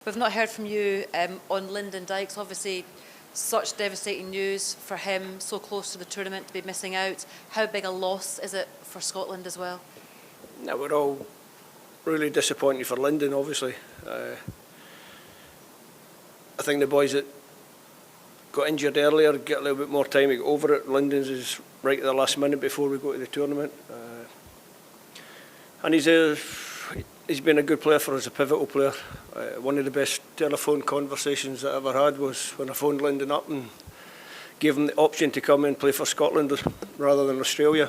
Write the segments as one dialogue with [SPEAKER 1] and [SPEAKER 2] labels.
[SPEAKER 1] We've not heard from you on Lyndon Dykes. Obviously, such devastating news for him, so close to the tournament to be missing out. How big a loss is it for Scotland as well?
[SPEAKER 2] Yeah, we're all really disappointed for Lyndon, obviously. I think the boys that got injured earlier get a little bit more time to get over it. Lyndon's is right at the last minute before we go to the tournament. And he's been a good player for us, a pivotal player. One of the best telephone conversations I ever had was when I phoned Lyndon up and gave him the option to come and play for Scotland rather than Australia.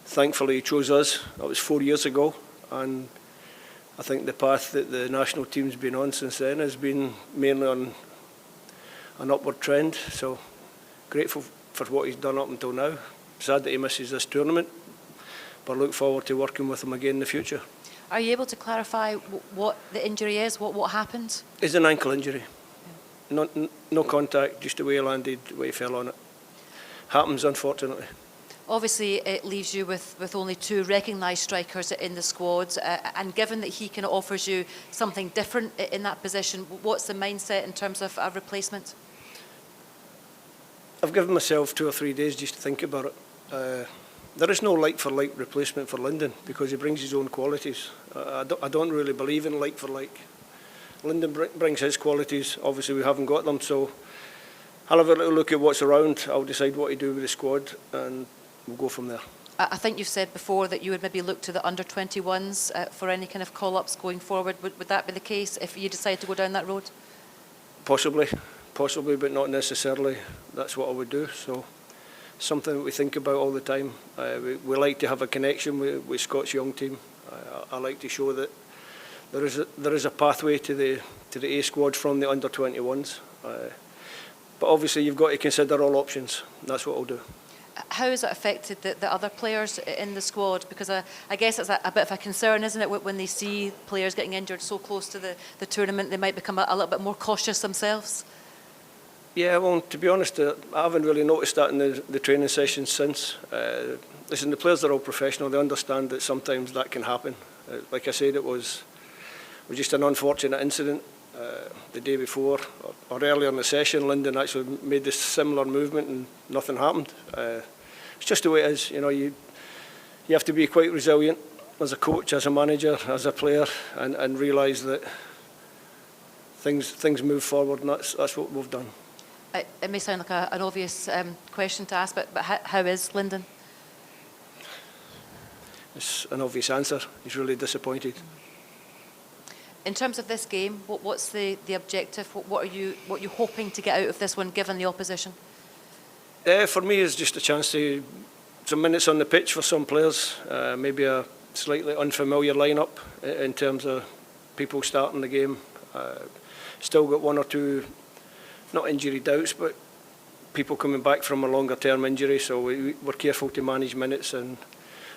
[SPEAKER 2] Thankfully he chose us. That was 4 years ago, and I think the path that the national team's been on since then has been mainly on an upward trend. So grateful for what he's done up until now. Sad that he misses this tournament, but look forward to working with him again in the future.
[SPEAKER 1] Are you able to clarify what the injury is? What happened?
[SPEAKER 2] It's an ankle injury. Yeah. No contact, just the way he landed, the way he fell on it. Happens, unfortunately.
[SPEAKER 1] Obviously, it leaves you with only two recognised strikers in the squad, and given that he kind of offers you something different in that position, what's the mindset in terms of a replacement?
[SPEAKER 2] I've given myself 2 or 3 days just to think about it. There is no like-for-like replacement for Lyndon because he brings his own qualities. I don't really believe in like-for-like. Lyndon brings his qualities. Obviously, we haven't got them, so I'll have a little look at what's around. I'll decide what to do with the squad, and we'll go from there.
[SPEAKER 1] I think you've said before that you would maybe look to the under-21s for any kind of call-ups going forward. Would that be the case if you decide to go down that road?
[SPEAKER 2] Possibly, but not necessarily. That's what I would do. So something that we think about all the time. We like to have a connection with Scott's young team. I like to show that there is a pathway to the A squad from the under-21s. But obviously you've got to consider all options. That's what I'll do.
[SPEAKER 1] How has it affected the other players in the squad? Because I guess it's a bit of a concern, isn't it, when they see players getting injured so close to the tournament, they might become a little bit more cautious themselves.
[SPEAKER 2] Yeah, well, to be honest, I haven't really noticed that in the training sessions since. Listen, the players are all professional. They understand that sometimes that can happen. Like I said, it was just an unfortunate incident the day before or earlier in the session. Lyndon actually made this similar movement and nothing happened. It's just the way it is. You know, you have to be quite resilient as a coach, as a manager, as a player, and realise that things move forward, and that's what we've done.
[SPEAKER 1] It may sound like an obvious question to ask, but how is Lyndon?
[SPEAKER 2] It's an obvious answer. He's really disappointed.
[SPEAKER 1] In terms of this game, what's the objective? What are you hoping to get out of this one, given the opposition?
[SPEAKER 2] For me, it's just a chance to some minutes on the pitch for some players. Maybe a slightly unfamiliar lineup in terms of people starting the game. Still got 1 or 2. Not injury doubts, but people coming back from a longer term injury, so we're careful to manage minutes, and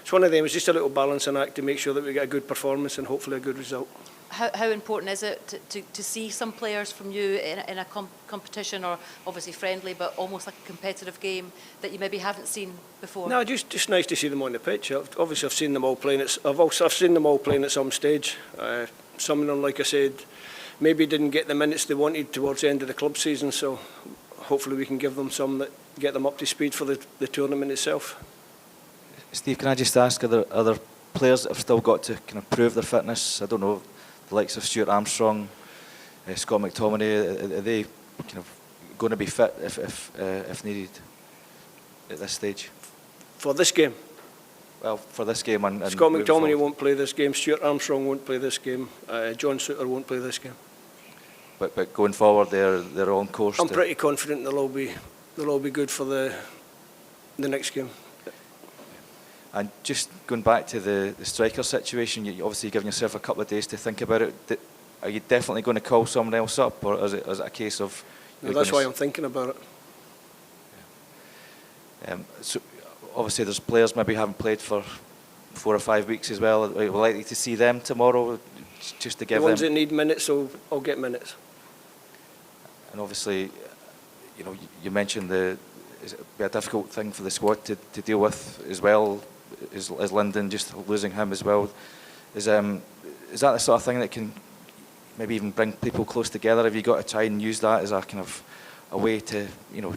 [SPEAKER 2] it's one of them. It's just a little balancing act to make sure that we get a good performance and hopefully a good result.
[SPEAKER 1] How important is it to see some players from you in a competition, or obviously friendly, but almost like a competitive game that you maybe haven't seen before? No,
[SPEAKER 2] just nice to see them on the pitch. Obviously, I've seen them all playing. I've seen them all playing at some stage. Some of them, like I said, maybe didn't get the minutes they wanted towards the end of the club season, so hopefully we can give them some that get them up to speed for the tournament itself.
[SPEAKER 3] Steve, can I just ask, are there other players that have still got to kind of prove their fitness? I don't know, the likes of Stuart Armstrong, Scott McTominay, are they kind of going to be fit if needed at this stage?
[SPEAKER 2] For this game?
[SPEAKER 3] Well, for this game and
[SPEAKER 2] Scott McTominay won't play this game. Stuart Armstrong won't play this game. John Souttar won't play this game.
[SPEAKER 3] But going forward, they're on course.
[SPEAKER 2] I'm pretty confident they'll all be good for the next game.
[SPEAKER 3] And just going back to the striker situation, you obviously giving yourself a couple of days to think about it. Are you definitely going to call someone else up, or is it a case of?
[SPEAKER 2] No, that's why I'm thinking about
[SPEAKER 3] it. So obviously, there's players maybe haven't played for 4 or 5 weeks as well. Are you likely to see them tomorrow, just to give them?
[SPEAKER 2] The ones that need minutes, I'll get minutes.
[SPEAKER 3] And obviously, you know, you mentioned it'd be a difficult thing for the squad to deal with as well. Is Lyndon, just losing him as well? Is that the sort of thing that can maybe even bring people close together? Have you got to try and use that as a kind of a way to, you know,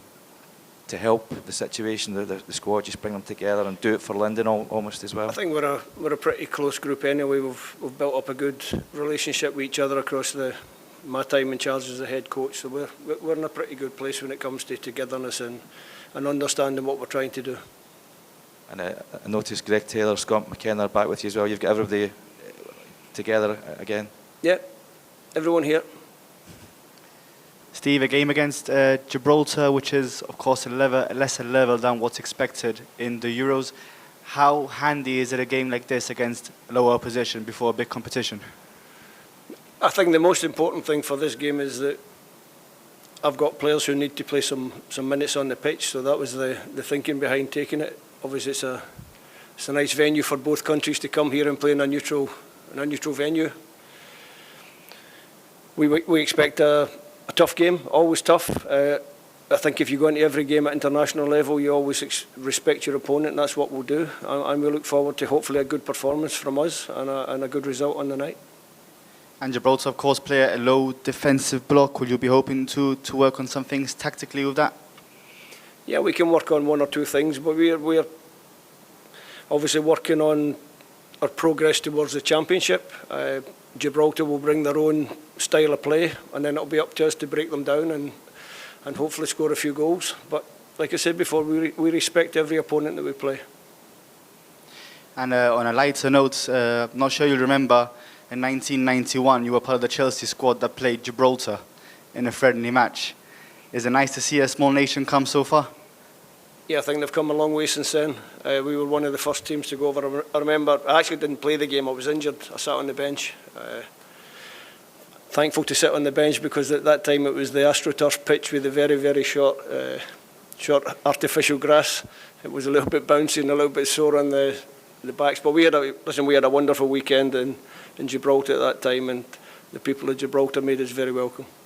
[SPEAKER 3] to help the situation, the squad, just bring them together and do it for Lyndon almost as well?
[SPEAKER 2] I think we're a pretty close group anyway. We've built up a good relationship with each other across my time in charge as the head coach. So we're in a pretty good place when it comes to togetherness and understanding what we're trying to do.
[SPEAKER 3] And I noticed Greg Taylor, Scott McKenna are back with you as well. You've got everybody together again.
[SPEAKER 2] Yeah, everyone here.
[SPEAKER 4] Steve, a game against Gibraltar, which is, of course, a lesser level than what's expected in the Euros. How handy is it a game like this against lower opposition before a big competition?
[SPEAKER 2] I think the most important thing for this game is that I've got players who need to play some minutes on the pitch, so that was the thinking behind taking it. Obviously, it's a nice venue for both countries to come here and play in a neutral venue. We expect a tough game, always tough. I think if you go into every game at international level, you always respect your opponent, and that's what we'll do. And we look forward to hopefully a good performance from us and a good result on the night.
[SPEAKER 4] And Gibraltar, of course, play a low defensive block. Will you be hoping to work on some things tactically with that?
[SPEAKER 2] Yeah, we can work on one or two things, but we're obviously working on our progress towards the championship. Gibraltar will bring their own style of play, and then it'll be up to us to break them down and hopefully score a few goals. But like I said before, we respect every opponent that we play.
[SPEAKER 4] And on a lighter note, I'm not sure you'll remember, in 1991 you were part of the Chelsea squad that played Gibraltar in a friendly match. Is it nice to see a small nation come so far?
[SPEAKER 2] Yeah, I think they've come a long way since then. We were one of the first teams to go over. I remember, I actually didn't play the game, I was injured. I sat on the bench. Thankful to sit on the bench because at that time it was the AstroTurf pitch with the very, very short artificial grass. It was a little bit bouncy and a little bit sore on the backs. But we had a wonderful weekend in Gibraltar at that time, and the people of Gibraltar made us very welcome.